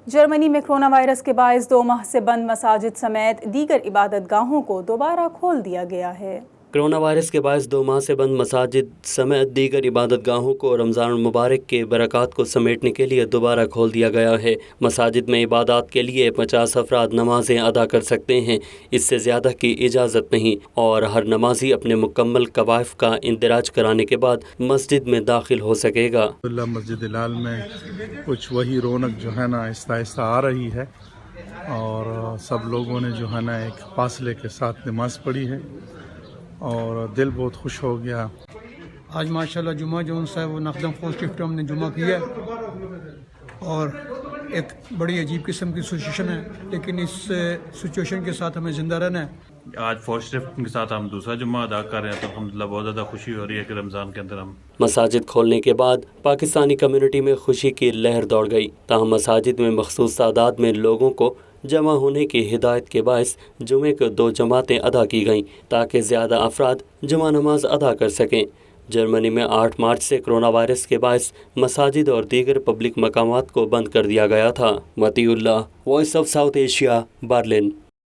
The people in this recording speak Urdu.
جرمنی میں کورونا وائرس کے باعث 2 ماہ سے بند مساجد سمیت دیگر عبادت گاہوں کو دوبارہ کھول دیا گیا ہے۔ کرونا وائرس کے باعث 2 ماہ سے بند مساجد سمیت دیگر عبادت گاہوں کو رمضان المبارک کے برکات کو سمیٹنے کے لیے دوبارہ کھول دیا گیا ہے۔ مساجد میں عبادات کے لیے 50 افراد نمازیں ادا کر سکتے ہیں، اس سے زیادہ کی اجازت نہیں، اور ہر نمازی اپنے مکمل کوائف کا اندراج کرانے کے بعد مسجد میں داخل ہو سکے گا۔ مسجد ہلال میں کچھ وہی رونق جو ہے نا آہستہ آہستہ آ رہی ہے، اور سب لوگوں نے جو ہے نا ایک فاصلے کے ساتھ نماز پڑھی ہے اور دل بہت خوش ہو گیا۔ آج ماشاءاللہ جمعہ جو ہے وہ نقدم فوج شفٹ ہم نے جمعہ کیا اور ایک بڑی عجیب قسم کی سچویشن ہے، لیکن اس سچویشن کے ساتھ ہمیں زندہ رہنا ہے۔ آج فوج شفٹ کے ساتھ ہم دوسرا جمعہ ادا کر رہے ہیں، تو الحمدللہ بہت زیادہ خوشی ہو رہی ہے کہ رمضان کے اندر ہم مساجد کھولنے کے بعد پاکستانی کمیونٹی میں خوشی کی لہر دوڑ گئی، تاہم مساجد میں مخصوص تعداد میں لوگوں کو جمع ہونے کی ہدایت کے باعث جمعے کو 2 جماعتیں ادا کی گئیں تاکہ زیادہ افراد جمعہ نماز ادا کر سکیں۔ جرمنی میں 8 مارچ سے کرونا وائرس کے باعث مساجد اور دیگر پبلک مقامات کو بند کر دیا گیا تھا۔ Matiullah, voice of South Asia, Berlin.